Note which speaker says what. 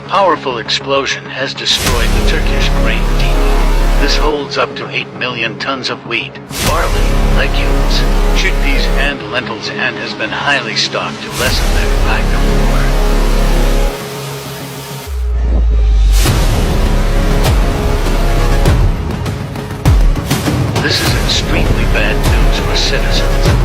Speaker 1: A powerful explosion has destroyed the Turkish grain depot. This holds up to 8 million tons of wheat, barley, legumes, chickpeas and lentils and has been highly stocked to lessen the impact of war. This is extremely bad news for citizens.